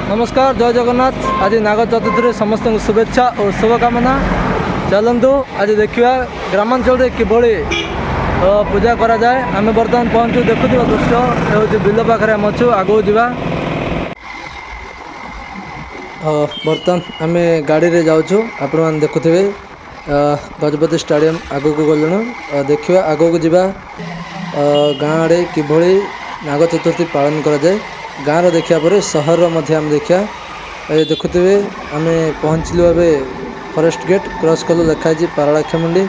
नमस्कार जय जगन्नाथ। आज नाग चतुर्थी समस्त शुभेच्छा और शुभकामना। चलतु आज देखा ग्रामांचल किभली पूजा करा जाए। आम बर्तमान पहुँचू देखुवा दृश्य हूँ बिल पाखे आम अच्छु आगू जा। बर्तमान आम गाड़ी रे जाऊँ आपण मैंने देखुवे गजपति स्टाडियम आगू को गलु देखा आगू को जावा गाँव आड़े किभली नाग चतुर्थी पालन करा जाए। गाँव देखा पर सहर आम देखा देखुवे आम पहुँचलु ए फॉरेस्ट गेट क्रॉस कलु लिखाई पारलाखेमुंडी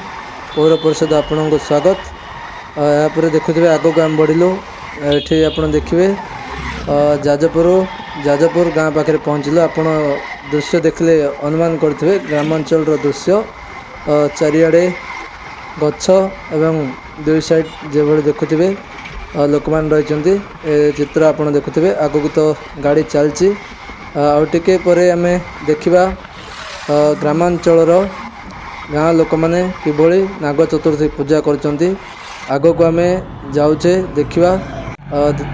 पौर परिषद आपण को स्वागत। यापर देखुवे आग को आम बढ़लु ये आप देखिए जाजपुर गाँव पाखे पहुँचलु। आपण दृश्य देखले अनुमान करेंगे ग्रामांचल दृश्य चारिआडे गछ एवं दुई साइड जो देखुवे लोक मैंने रही चित्र आप देखुवे। आगू तो गाड़ी चलती आउटे पर आम देखा ग्रामांचल गाँ लोक मैंने किभली नाग चतुर्थी पूजा करछंती। आगो को आम जाऊे देखा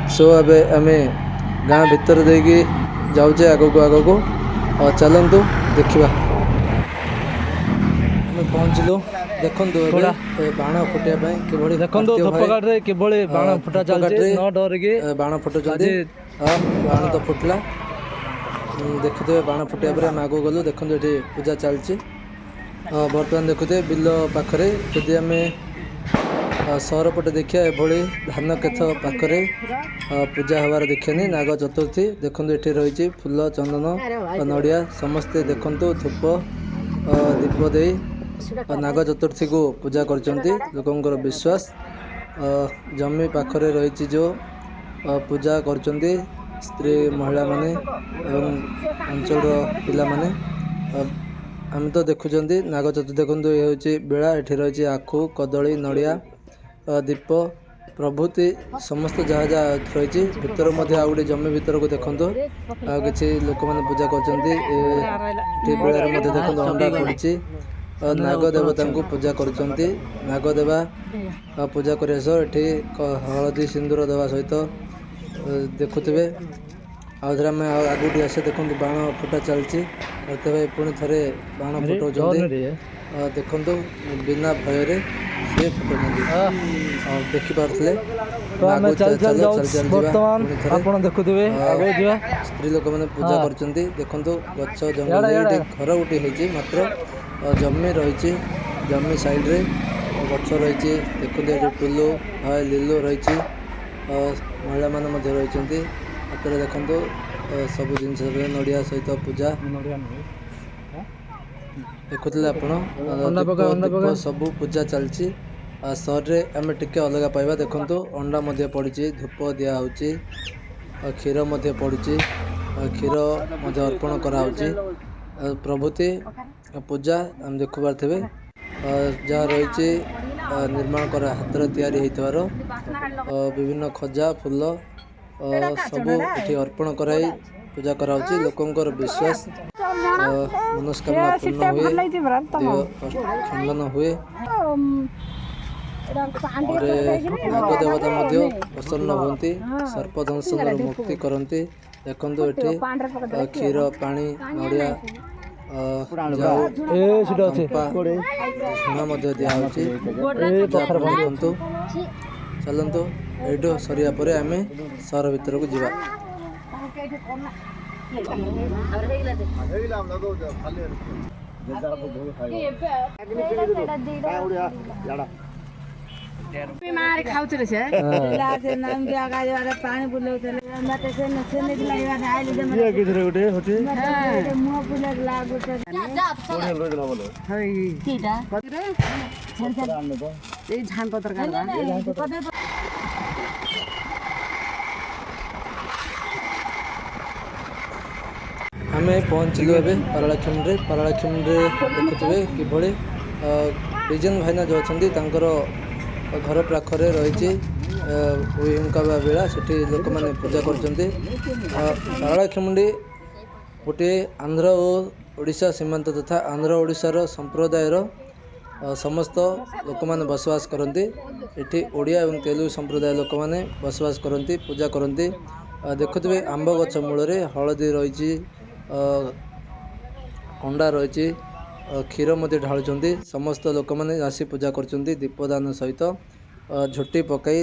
सो आम गाँ भीतर देकी जाऊे आगो को चलतु देखा। पहुँचलु देखु बाण फुटापी किभली देखो धूपकाठी किभली बाण फुटा चलती न डरिकी बाण फुटाऊँ बाण तो फुटला देखुए बाण फुटा पर आम आगे गलु देखो ये पूजा चलती। बर्तमान देखुए बिल पाखरे जदि आम सहर पटे देखिए एभली धान केथ पाखरे पूजा हबार देखिए नाग चतुर्थी देखो ये रही फूल चंदन नड़िया समस्ते देखु धूप दीप दे नाग चतुर्थी को पूजा करछंती। लोकंकर विश्वास जमी पाखरे रही जो पूजा करछंती स्त्री महिला माने एवं अंचल पिला माने आम तो देखुंत नाग चतुर्थी देखो ये हूँ बेला ये रही आखु कदली नड़िया दीप प्रभृति समस्त जहाँ जहाँ रही भीतर आउे जमी भीतर को देखो कि लोक मैंने पूजा करछंती। बेलार देखो अंडा पड़ी नाग देवता को पूजा करछंती। नाग देवा पूजा कर हलदी सिंदूर देवा सहित देखुवे आउे आम आगू आसे देखो बाण फुटा चलती पुणी थे बाण फुटाऊँ देखु बिना भय से फुटाऊँ देखिपे स्त्री लोक मैंने पूजा करछंती। देखो गच जंगल घर गोटे होती मात्र जमी रही जमी साइड रे गच रही देखो टुलु लिलु रही महिला मान रही हाथ में देखो सब जिन नड़िया सहित पूजा देखुले आप सब पूजा चलती। सहर में आम टे अलग पाइबा देखो अंडा पड़ी धूप दिया क्षीर पड़ी क्षीर अर्पण कराऊँच प्रभृति पूजा आम देखु पारे जहाँ रही निर्माण कर हाथ तैयारी विभिन्न खजा फूल सब ये अर्पण कराई पूजा कराऊँच। लोकंकर विश्वास मनस्कामना पूर्ण हुए खंडन हुए और नाग देवता प्रसन्न होती सर्प दंशन मुक्ति करती। देखो ये क्षीर पानी नड़िया झुणा दिखाते चलतु ये सरिया पर आम सहर भीतर को जावा। मारे खाउथले से लाजे नाम जगा जरा पानी बुलौथले मते से नछने लागबा आइले जे ये किथरे उठे होते मुह बुले लागो त कोने रोज न बोलो हई कीटा कतरे ए झान पत्र काढवा आम पहुँचलु ए पारलाखेमुंडी देखुवे किभली रिजन भाईना जो अच्छा घर पाखरे रही उका बेला से लोक मैंने पूजा करछंती। पारलाखेमुंडी गोटे आंध्र और ओडिशा सीमांत तथा आंध्र ओडिशार संप्रदायर समस्त लोक मैंने बसवास करती। ये ओडिया और तेलुगु संप्रदाय लोक मैंने बसवास करती पूजा करती। ଦେଖୁଥିବେ ଆମ୍ବ ଗଛ ମୂଳରେ ହଳଦୀ ରହିଛି, ଅଣ୍ଡା ରହିଛି, କ୍ଷୀର ମଧ୍ୟ ଢାଳୁଛନ୍ତି। ସମସ୍ତ ଲୋକମାନେ ଆସି ପୂଜା କରୁଛନ୍ତି ଦୀପଦାନ ସହିତ। ଝୋଟି ପକାଇ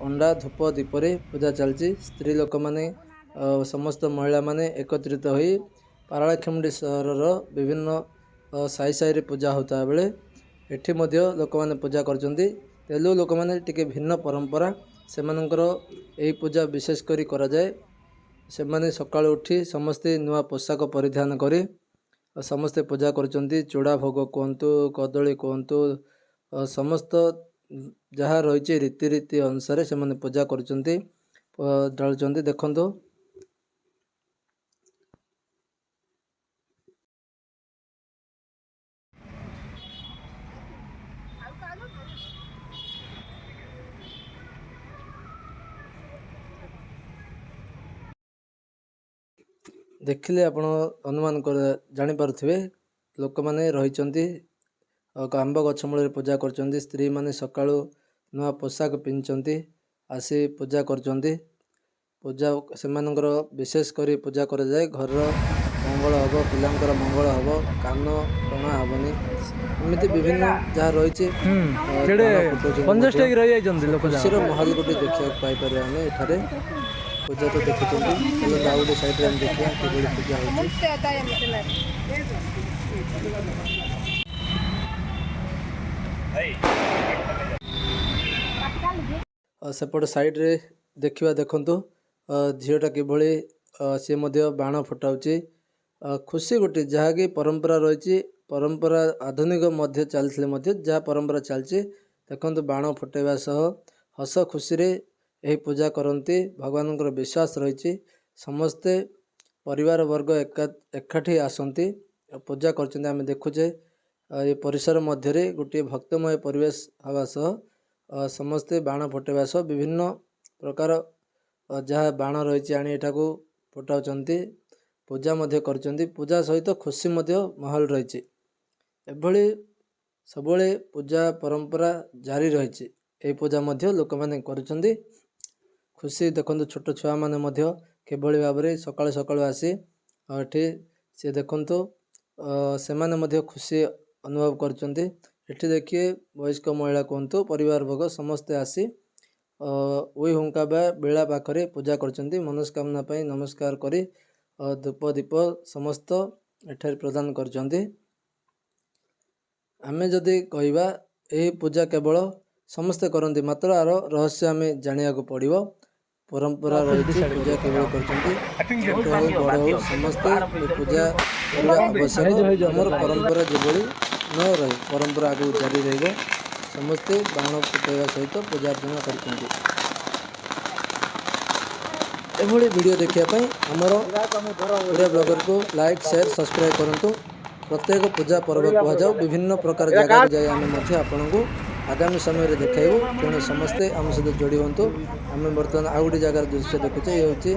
ଅଣ୍ଡା ଧୂପ ଦୀପରେ ପୂଜା ଚାଲିଛି। ସ୍ତ୍ରୀ ଲୋକମାନେ ସମସ୍ତ ମହିଳାମାନେ ଏକତ୍ରିତ ହୋଇ ପାରଳାଖେମୁଣ୍ଡି ସହରର ବିଭିନ୍ନ ସାହି ସାହିରେ ପୂଜା ହେଉଥିବା ବେଳେ ଏଠି ମଧ୍ୟ ଲୋକମାନେ ପୂଜା କରୁଛନ୍ତି। ତେଲୁଗୁ ଲୋକମାନେ ଟିକେ ଭିନ୍ନ ପରମ୍ପରା, ସେମାନଙ୍କର ଏହି ପୂଜା ବିଶେଷ କରି କରାଯାଏ। ସେମାନେ ସକାଳୁ ଉଠି ସମସ୍ତେ ନୂଆ ପୋଷାକ ପରିଧାନ କରି ସମସ୍ତେ ପୂଜା କରୁଛନ୍ତି। ଚୂଡ଼ା ଭୋଗ କୁହନ୍ତୁ, କଦଳୀ କୁହନ୍ତୁ, ସମସ୍ତ ଯାହା ରହିଛି ରୀତିନୀତି ଅନୁସାରେ ସେମାନେ ପୂଜା କରୁଛନ୍ତି, ଢାଳୁଛନ୍ତି। ଦେଖନ୍ତୁ ଦେଖିଲେ ଆପଣ ଅନୁମାନ ଜାଣିପାରୁଥିବେ ଲୋକମାନେ ରହିଛନ୍ତି ଆମ୍ବ ଗଛ ମୂଳରେ ପୂଜା କରୁଛନ୍ତି। ସ୍ତ୍ରୀମାନେ ସକାଳୁ ନୂଆ ପୋଷାକ ପିନ୍ଧିଛନ୍ତି, ଆସି ପୂଜା କରୁଛନ୍ତି। ପୂଜା ସେମାନଙ୍କର ବିଶେଷ କରି ପୂଜା କରାଯାଏ। ଘରର ମଙ୍ଗଳ ହେବ, ପିଲାଙ୍କର ମଙ୍ଗଳ ହେବ, କାନ ଟଣା ହେବନି, ଏମିତି ବିଭିନ୍ନ ଯାହା ରହିଛି ଖୁସିର ମାହୋଲ ଗୋଟେ ଦେଖିବାକୁ ପାଇପାରିବା ଆମେ ଏଠାରେ। ପୂଜା ତ ଦେଖୁଛନ୍ତି, ହେଲେ ଆଉ ଗୋଟେ ସାଇଡ଼ରେ ଆମେ ଦେଖିବା କିଭଳି ପୂଜା ହେଉଛି। ସେପଟ ସାଇଡ଼ରେ ଦେଖିବା, ଦେଖନ୍ତୁ ଝିଅଟା କିଭଳି ସିଏ ମଧ୍ୟ ବାଣ ଫୁଟାଉଛି। ଖୁସି ଗୋଟେ ଯାହାକି ପରମ୍ପରା ରହିଛି, ପରମ୍ପରା ଆଧୁନିକ ମଧ୍ୟ ଚାଲିଥିଲେ ମଧ୍ୟ ଯାହା ପରମ୍ପରା ଚାଲିଛି। ଦେଖନ୍ତୁ ବାଣ ଫୁଟାଇବା ସହ ହସ ଖୁସିରେ ଏହି ପୂଜା କରନ୍ତି। ଭଗବାନଙ୍କର ବିଶ୍ୱାସ ରହିଛି, ସମସ୍ତେ ପରିବାର ବର୍ଗ ଏକାଠି ଆସନ୍ତି, ପୂଜା କରୁଛନ୍ତି। ଆମେ ଦେଖୁଛେ ଏ ପରିସର ମଧ୍ୟରେ ଗୋଟିଏ ଭକ୍ତମୟ ପରିବେଶ ହେବା ସହ ସମସ୍ତେ ବାଣ ଫୁଟାଇବା ସହ ବିଭିନ୍ନ ପ୍ରକାର ଯାହା ବାଣ ରହିଛି ଆଣି ଏଠାକୁ ଫୁଟାଉଛନ୍ତି, ପୂଜା ମଧ୍ୟ କରୁଛନ୍ତି। ପୂଜା ସହିତ ଖୁସି ମଧ୍ୟ ମାହୋଲ ରହିଛି। ଏଭଳି ସବୁବେଳେ ପୂଜା ପରମ୍ପରା ଜାରି ରହିଛି। ଏହି ପୂଜା ମଧ୍ୟ ଲୋକମାନେ କରୁଛନ୍ତି। ଖୁସି ଦେଖନ୍ତୁ, ଛୋଟ ଛୁଆମାନେ ମଧ୍ୟ କିଭଳି ଭାବରେ ସକାଳୁ ସକାଳୁ ଆସି ଏଠି ସେ ଦେଖନ୍ତୁ ସେମାନେ ମଧ୍ୟ ଖୁସି ଅନୁଭବ କରୁଛନ୍ତି। ଏଠି ଦେଖିଏ ବୟସ୍କ ମହିଳା କୁହନ୍ତୁ, ପରିବାର ବର୍ଗ ସମସ୍ତେ ଆସି ଉଇ ହୁଙ୍କା ବା ବେଳା ପାଖରେ ପୂଜା କରୁଛନ୍ତି। ମନସ୍କାମନା ପାଇଁ ନମସ୍କାର କରି ଧୂପ ଦୀପ ସମସ୍ତ ଏଠାରେ ପ୍ରଦାନ କରୁଛନ୍ତି। ଆମେ ଯଦି କହିବା ଏହି ପୂଜା କେବଳ ସମସ୍ତେ କରନ୍ତି, ମାତ୍ର ଆର ରହସ୍ୟ ଆମେ ଜାଣିବାକୁ ପଡ଼ିବ। ପରମ୍ପରା ରହିଛି, ପୂଜା କିଭଳି କରୁଛନ୍ତି, ଛୋଟ ହେଉ ବଡ଼ ହେଉ ସମସ୍ତେ ଏ ପୂଜା କରିବା ଆବଶ୍ୟକ। ଆମର ପରମ୍ପରା ଯେଭଳି ନ ରହେ, ପରମ୍ପରା ଆଗକୁ ଜାରି ରହିବ। ସମସ୍ତେ ବାଣ ଫୁଟାଇବା ସହିତ ପୂଜା ଅର୍ଚ୍ଚନା କରୁଛନ୍ତି। ଏଭଳି ଭିଡ଼ିଓ ଦେଖିବା ପାଇଁ ଆମର ଓଡ଼ିଆ ବ୍ଲଗରକୁ ଲାଇକ୍, ସେୟାର, ସବସ୍କ୍ରାଇବ୍ କରନ୍ତୁ। ପ୍ରତ୍ୟେକ ପୂଜା ପର୍ବ କୁହାଯାଉ, ବିଭିନ୍ନ ପ୍ରକାର ଜାଗାକୁ ଯାଇ ଆମେ ମଧ୍ୟ ଆପଣଙ୍କୁ ଆଗାମୀ ସମୟରେ ଦେଖାଇବୁ। ତେଣୁ ସମସ୍ତେ ଆମ ସହିତ ଯୋଡ଼ି ହୁଅନ୍ତୁ। ଆମେ ବର୍ତ୍ତମାନ ଆଉ ଗୋଟେ ଜାଗାର ଦୃଶ୍ୟ ଦେଖୁଛେ। ଇଏ ହେଉଛି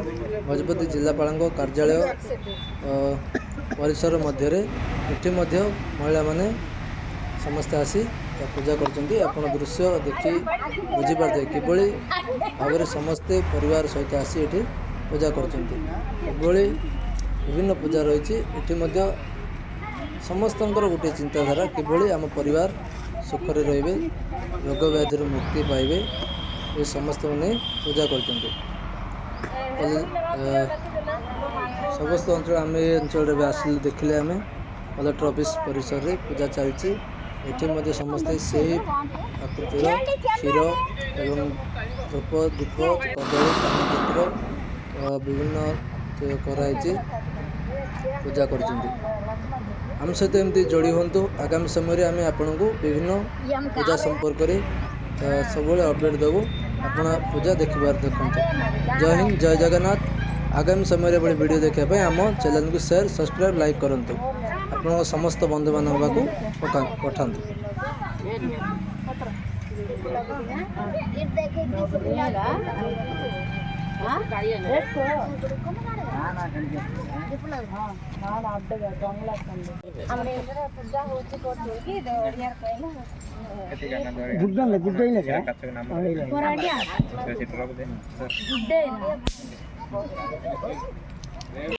ଗଜପତି ଜିଲ୍ଲାପାଳଙ୍କ କାର୍ଯ୍ୟାଳୟ ପରିସର ମଧ୍ୟରେ। ଏଠି ମଧ୍ୟ ମହିଳାମାନେ ସମସ୍ତେ ଆସି ପୂଜା କରୁଛନ୍ତି। ଆପଣ ଦୃଶ୍ୟ ଦେଖି ବୁଝିପାରୁଥିବେ କିଭଳି ଭାବରେ ସମସ୍ତେ ପରିବାର ସହିତ ଆସି ଏଠି ପୂଜା କରୁଛନ୍ତି। ଏଭଳି ବିଭିନ୍ନ ପୂଜା ରହିଛି। ଏଠି ମଧ୍ୟ ସମସ୍ତଙ୍କର ଗୋଟିଏ ଚିନ୍ତାଧାରା, କିଭଳି ଆମ ପରିବାର ସୁଖରେ ରହିବେ, ରୋଗ ବ୍ୟାଧିରୁ ମୁକ୍ତି ପାଇବେ, ଏ ସମସ୍ତମାନେ ପୂଜା କରୁଛନ୍ତି। ସମସ୍ତ ଅଞ୍ଚଳ ଆମେ ଏ ଅଞ୍ଚଳରେ ଏବେ ଆସିଲୁ, ଦେଖିଲେ ଆମେ କଲେକ୍ଟର ଅଫିସ ପରିସରରେ ପୂଜା ଚାଲିଛି। ଏଠି ମଧ୍ୟ ସମସ୍ତେ ସେହି ଆକୃତିର କ୍ଷୀର ଏବଂ ଧୂପ ଦୀପ କଦଳୀ ପାନପତ୍ର ବିଭିନ୍ନ କରାହେଇଛି, ପୂଜା କରୁଛନ୍ତି। ଆମ ସହିତ ଏମିତି ଯୋଡ଼ି ହୁଅନ୍ତୁ। ଆଗାମୀ ସମୟରେ ଆମେ ଆପଣଙ୍କୁ ବିଭିନ୍ନ ପୂଜା ସମ୍ପର୍କରେ ସବୁବେଳେ ଅପଡ଼େଟ୍ ଦେବୁ। ଆପଣ ପୂଜା ଦେଖନ୍ତୁ। ଜୟ ହିନ୍ଦ, ଜୟ ଜଗନ୍ନାଥ। ଆଗାମୀ ସମୟରେ ଏଭଳି ଭିଡ଼ିଓ ଦେଖିବା ପାଇଁ ଆମ ଚ୍ୟାନେଲକୁ ସେୟାର, ସବସ୍କ୍ରାଇବ୍, ଲାଇକ୍ କରନ୍ତୁ। ଆପଣଙ୍କ ସମସ୍ତ ବନ୍ଧୁମାନଙ୍କ ପାଖକୁ ପଠାନ୍ତୁ। గుడ్డ